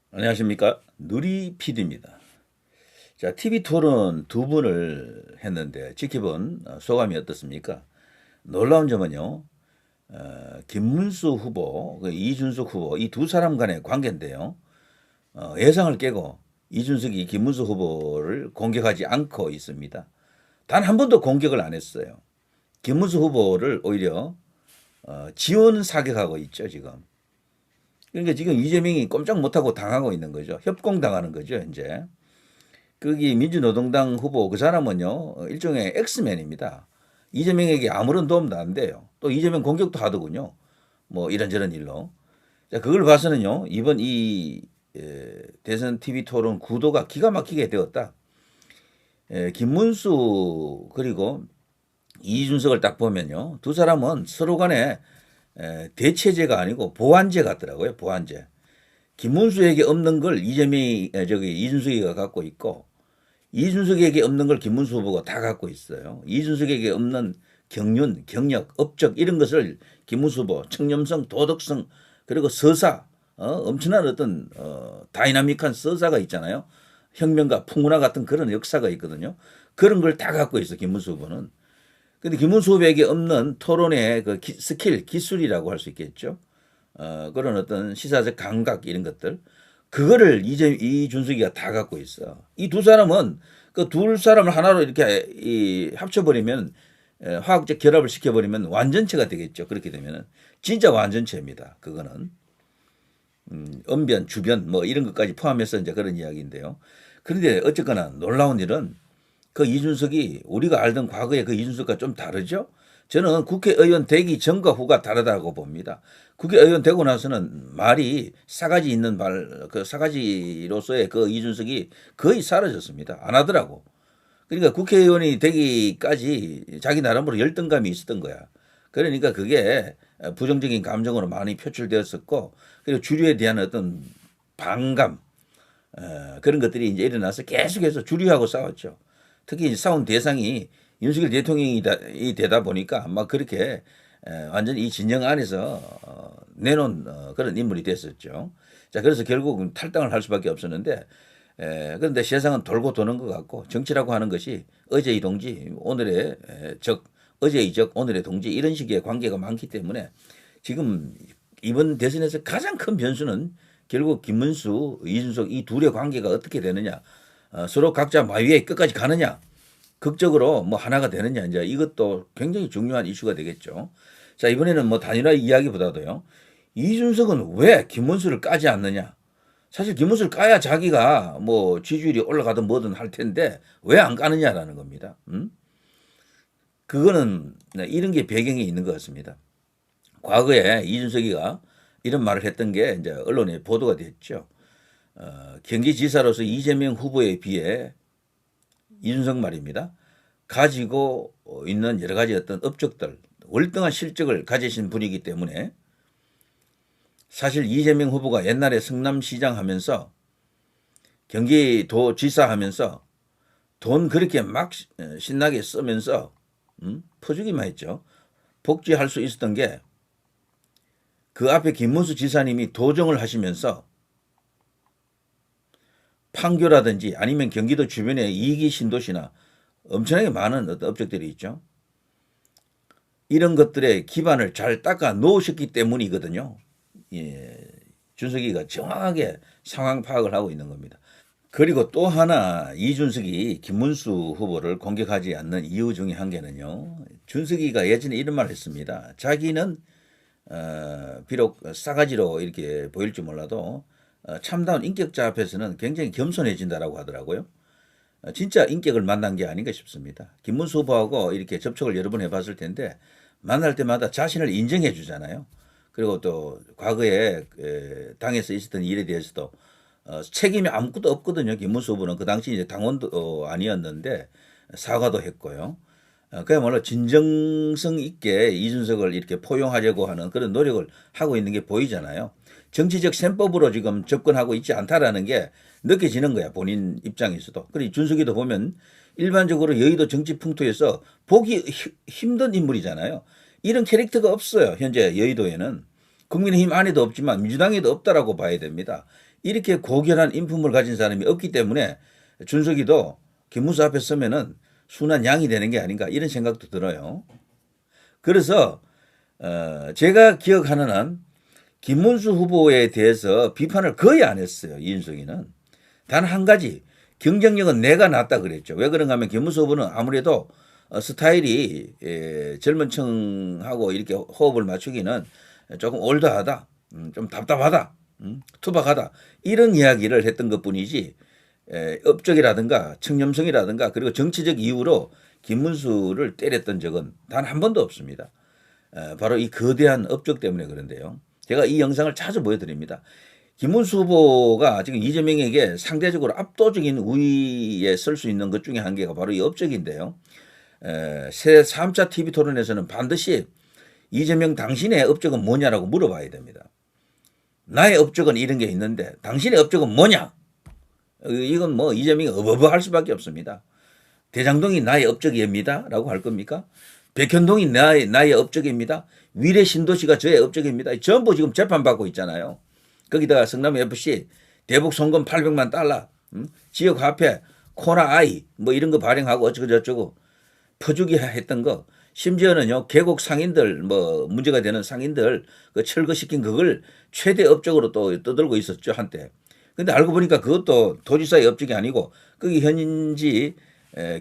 안녕하십니까. 누리 PD입니다. 자, TV 토론 두 분을 했는데 지켜본 소감이 어떻습니까? 놀라운 점은요, 김문수 후보, 이준석 후보, 이 두 사람 간의 관계인데요. 예상을 깨고 이준석이 김문수 후보를 공격하지 않고 있습니다. 단 한 번도 공격을 안 했어요. 김문수 후보를 오히려 지원 사격하고 있죠, 지금. 그러니까 지금 이재명이 꼼짝 못하고 당하고 있는 거죠. 협공당하는 거죠, 현재. 거기 민주노동당 후보 그 사람은요 일종의 엑스맨입니다. 이재명에게 아무런 도움도 안 돼요. 또 이재명 공격도 하더군요. 뭐 이런저런 일로. 자, 그걸 봐서는요 이번 이 대선 TV 토론 구도가 기가 막히게 되었다. 김문수 그리고 이준석을 딱 보면요 두 사람은 서로 간에 대체제가 아니고 보완제 같더라고요. 보완제. 김문수에게 없는 걸 이재명이 저기 이준석이가 갖고 있고 이준석에게 없는 걸 김문수 후보가 다 갖고 있어요. 이준석에게 없는 경륜, 경력, 업적 이런 것을 김문수 후보 청렴성, 도덕성 그리고 서사 엄청난 어떤 다이나믹한 서사가 있잖아요. 혁명가, 풍문화 같은 그런 역사가 있거든요. 그런 걸 다 갖고 있어 김문수 후보는. 근데 김문수 후보에게 없는 토론의 그 스킬, 기술이라고 할 수 있겠죠. 그런 어떤 시사적 감각 이런 것들 그거를 이준석이가 다 갖고 있어. 이 두 사람은 그 둘 사람을 하나로 이렇게 합쳐버리면 화학적 결합을 시켜버리면 완전체가 되겠죠. 그렇게 되면은 진짜 완전체입니다. 그거는 언변, 주변 뭐 이런 것까지 포함해서 이제 그런 이야기인데요. 그런데 어쨌거나 놀라운 일은 그 이준석이 우리가 알던 과거의 그 이준석과 좀 다르죠. 저는 국회의원 되기 전과 후가 다르다고 봅니다. 국회의원 되고 나서는 말이 싸가지 있는 말, 그 싸가지로서의 그 이준석이 거의 사라졌습니다. 안 하더라고. 그러니까 국회의원이 되기까지 자기 나름으로 열등감이 있었던 거야. 그러니까 그게 부정적인 감정으로 많이 표출되었었고, 그리고 주류에 대한 어떤 반감, 그런 것들이 이제 일어나서 계속해서 주류하고 싸웠죠. 특히 싸운 대상이 윤석열 대통령이 되다 보니까 막 그렇게 완전히 이 진영 안에서 내놓은 그런 인물이 됐었죠. 자, 그래서 결국은 탈당을 할 수밖에 없었는데 그런데 세상은 돌고 도는 것 같고 정치라고 하는 것이 어제의 동지, 오늘의 적, 어제의 적, 오늘의 동지 이런 식의 관계가 많기 때문에 지금 이번 대선에서 가장 큰 변수는 결국 김문수, 이준석 이 둘의 관계가 어떻게 되느냐, 서로 각자 마위에 끝까지 가느냐, 극적으로 뭐 하나가 되느냐 이제 이것도 굉장히 중요한 이슈가 되겠죠. 자, 이번에는 뭐 단일화 이야기보다도요. 이준석은 왜 김문수를 까지 않느냐? 사실 김문수를 까야 자기가 뭐 지지율이 올라가든 뭐든 할 텐데 왜 안 까느냐라는 겁니다. 그거는 이런 게 배경이 있는 것 같습니다. 과거에 이준석이가 이런 말을 했던 게 이제 언론에 보도가 됐죠. 경기지사로서 이재명 후보에 비해 이준석 말입니다. 가지고 있는 여러 가지 어떤 업적들, 월등한 실적을 가지신 분이기 때문에 사실 이재명 후보가 옛날에 성남시장 하면서 경기도지사 하면서 돈 그렇게 막 신나게 쓰면서 퍼주기만 했죠. 복지할 수 있었던 게 그 앞에 김문수 지사님이 도정을 하시면서 판교라든지 아니면 경기도 주변에 이기 신도시나 엄청나게 많은 어떤 업적들이 있죠. 이런 것들의 기반을 잘 닦아 놓으셨기 때문이거든요. 예, 준석이가 정확하게 상황 파악을 하고 있는 겁니다. 그리고 또 하나 이준석이 김문수 후보를 공격하지 않는 이유 중에 한 개는요. 준석이가 예전에 이런 말을 했습니다. 자기는 비록 싸가지로 이렇게 보일지 몰라도 참다운 인격자 앞에서는 굉장히 겸손해진다라고 하더라고요. 진짜 인격을 만난 게 아닌가 싶습니다. 김문수 후보하고 이렇게 접촉을 여러 번 해봤을 텐데 만날 때마다 자신을 인정해 주잖아요. 그리고 또 과거에 당에서 있었던 일에 대해서도 책임이 아무것도 없거든요. 김문수 후보는 그 당시 이제 당원도 아니었는데 사과도 했고요. 그야말로 진정성 있게 이준석을 이렇게 포용하려고 하는 그런 노력을 하고 있는 게 보이잖아요. 정치적 셈법으로 지금 접근하고 있지 않다라는 게 느껴지는 거야. 본인 입장에서도. 그리고 준석이도 보면 일반적으로 여의도 정치 풍토에서 보기 힘든 인물이잖아요. 이런 캐릭터가 없어요. 현재 여의도에는. 국민의힘 안에도 없지만 민주당에도 없다라고 봐야 됩니다. 이렇게 고결한 인품을 가진 사람이 없기 때문에 준석이도 김문수 앞에 서면은 순한 양이 되는 게 아닌가 이런 생각도 들어요. 그래서 제가 기억하는 한 김문수 후보에 대해서 비판을 거의 안 했어요. 이준석이는. 단 한 가지 경쟁력은 내가 낫다 그랬죠. 왜 그런가 하면 김문수 후보는 아무래도 스타일이 젊은 층하고 이렇게 호흡을 맞추기는 조금 올드하다. 좀 답답하다. 투박하다. 이런 이야기를 했던 것뿐이지 업적이라든가 청렴성이라든가 그리고 정치적 이유로 김문수를 때렸던 적은 단 한 번도 없습니다. 바로 이 거대한 업적 때문에 그런데요. 제가 이 영상을 자주 보여드립니다. 김문수 후보가 지금 이재명에게 상대적으로 압도적인 우위에 설 수 있는 것 중에 한 개가 바로 이 업적인데요. 새 3차 TV 토론에서는 반드시 이재명 당신의 업적은 뭐냐라고 물어봐야 됩니다. 나의 업적은 이런 게 있는데 당신의 업적은 뭐냐? 이건 뭐 이재명이 어버버할 수밖에 없습니다. 대장동이 나의 업적입니다. 라고 할 겁니까? 백현동이 나의 업적입니다. 위례 신도시가 저의 업적입니다. 전부 지금 재판받고 있잖아요. 거기다가 성남FC 대북 송금 800만 달러, 지역 화폐, 코나 아이 뭐 이런 거 발행하고 어쩌고 저쩌고 퍼주기 했던 거, 심지어는요 계곡 상인들 뭐 문제가 되는 상인들 그 철거시킨 그걸 최대 업적으로 또 떠들고 있었죠 한때. 근데 알고 보니까 그것도 도지사의 업적이 아니고 거기 현지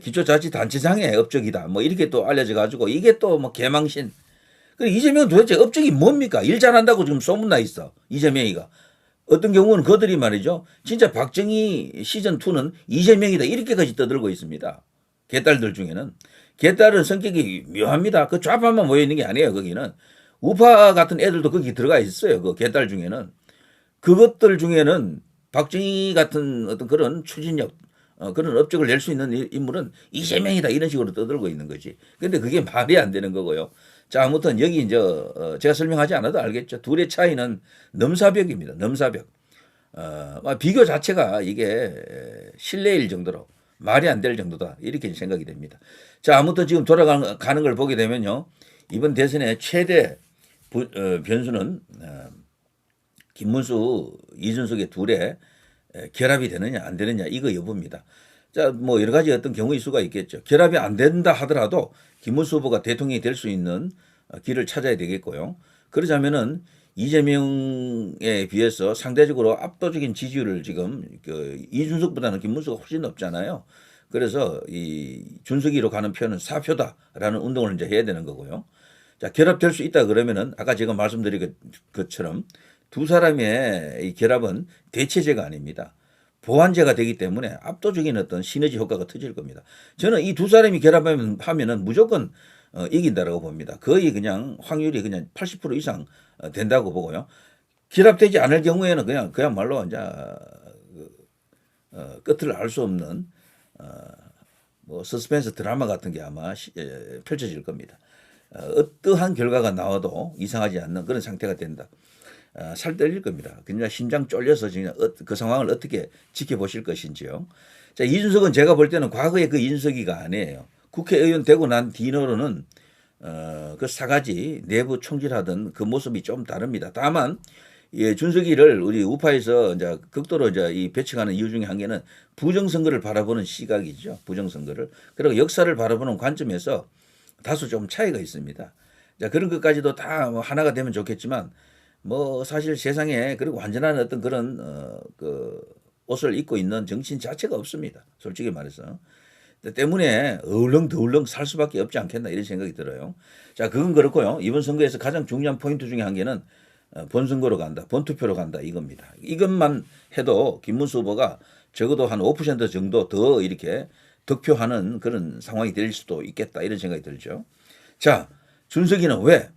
기초자치단체장의 업적이다. 뭐 이렇게 또 알려져 가지고 이게 또 뭐 개망신. 그리고 이재명은 도대체 업적이 뭡니까? 일 잘한다고 지금 소문나 있어. 이재명이가. 어떤 경우는 그들이 말이죠. 진짜 박정희 시즌2는 이재명이다. 이렇게까지 떠들고 있습니다. 개딸들 중에는. 개딸은 성격이 묘합니다. 그 좌파만 모여 있는 게 아니에요. 거기는. 우파 같은 애들도 거기 들어가 있어요. 그 개딸 중에는. 그것들 중에는 박정희 같은 어떤 그런 추진력, 그런 업적을 낼 수 있는 인물은 이재명이다. 이런 식으로 떠들고 있는 거지. 근데 그게 말이 안 되는 거고요. 자, 아무튼 여기 이제 제가 설명하지 않아도 알겠죠. 둘의 차이는 넘사벽입니다. 넘사벽. 비교 자체가 이게 실례일 정도로 말이 안 될 정도다. 이렇게 생각이 됩니다. 자, 아무튼 지금 돌아가는 걸 보게 되면요. 이번 대선의 최대 변수는 김문수, 이준석의 둘의 결합이 되느냐 안 되느냐 이거 여부입니다. 자, 뭐 여러 가지 어떤 경우일 수가 있겠죠. 결합이 안 된다 하더라도 김문수 후보가 대통령이 될 수 있는 길을 찾아야 되겠고요. 그러자면은 이재명에 비해서 상대적으로 압도적인 지지율을 지금 이준석보다는 김문수가 훨씬 높잖아요. 그래서 이 준석이로 가는 표는 사표다라는 운동을 이제 해야 되는 거고요. 자, 결합될 수 있다 그러면은 아까 제가 말씀드린 것처럼 두 사람의 이 결합은 대체제가 아닙니다. 보완제가 되기 때문에 압도적인 어떤 시너지 효과가 터질 겁니다. 저는 이 두 사람이 결합하면은 무조건 이긴다라고 봅니다. 거의 그냥 확률이 그냥 80% 이상 된다고 보고요. 결합되지 않을 경우에는 그야말로 이제 끝을 알 수 없는 뭐 서스펜스 드라마 같은 게 아마 펼쳐질 겁니다. 어떠한 결과가 나와도 이상하지 않는 그런 상태가 된다. 살 떨릴 겁니다. 그냥 심장 쫄려서 그냥 그 상황을 어떻게 지켜보실 것인지요. 자, 이준석은 제가 볼 때는 과거의 그 이준석이가 아니에요. 국회의원 되고 난 뒤로는 그 사가지 내부 총질하던 그 모습이 좀 다릅니다. 다만 준석이를 우리 우파에서 이제 극도로 이제 이 배척하는 이유 중에 한 개는 부정선거를 바라보는 시각이죠. 부정선거를. 그리고 역사를 바라보는 관점에서 다소 좀 차이가 있습니다. 자, 그런 것까지도 다 뭐 하나가 되면 좋겠지만 뭐 사실 세상에 그리고 완전한 어떤 그런 그 옷을 입고 있는 정치인 자체가 없습니다. 솔직히 말해서. 때문에 어울렁더울렁 살 수밖에 없지 않겠나 이런 생각이 들어요. 자, 그건 그렇고요. 이번 선거에서 가장 중요한 포인트 중에 한 개는 본선거로 간다, 본투표로 간다 이겁니다. 이것만 해도 김문수 후보가 적어도 한 5% 정도 더 이렇게 득표하는 그런 상황이 될 수도 있겠다 이런 생각이 들죠. 자, 준석이는 왜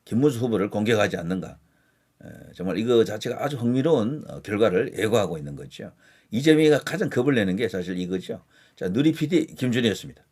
김문수 후보를 공격하지 않는가? 정말 이거 자체가 아주 흥미로운 결과를 예고하고 있는 거죠. 이재명이가 가장 겁을 내는 게 사실 이거죠. 자, 누리 PD 김준희였습니다.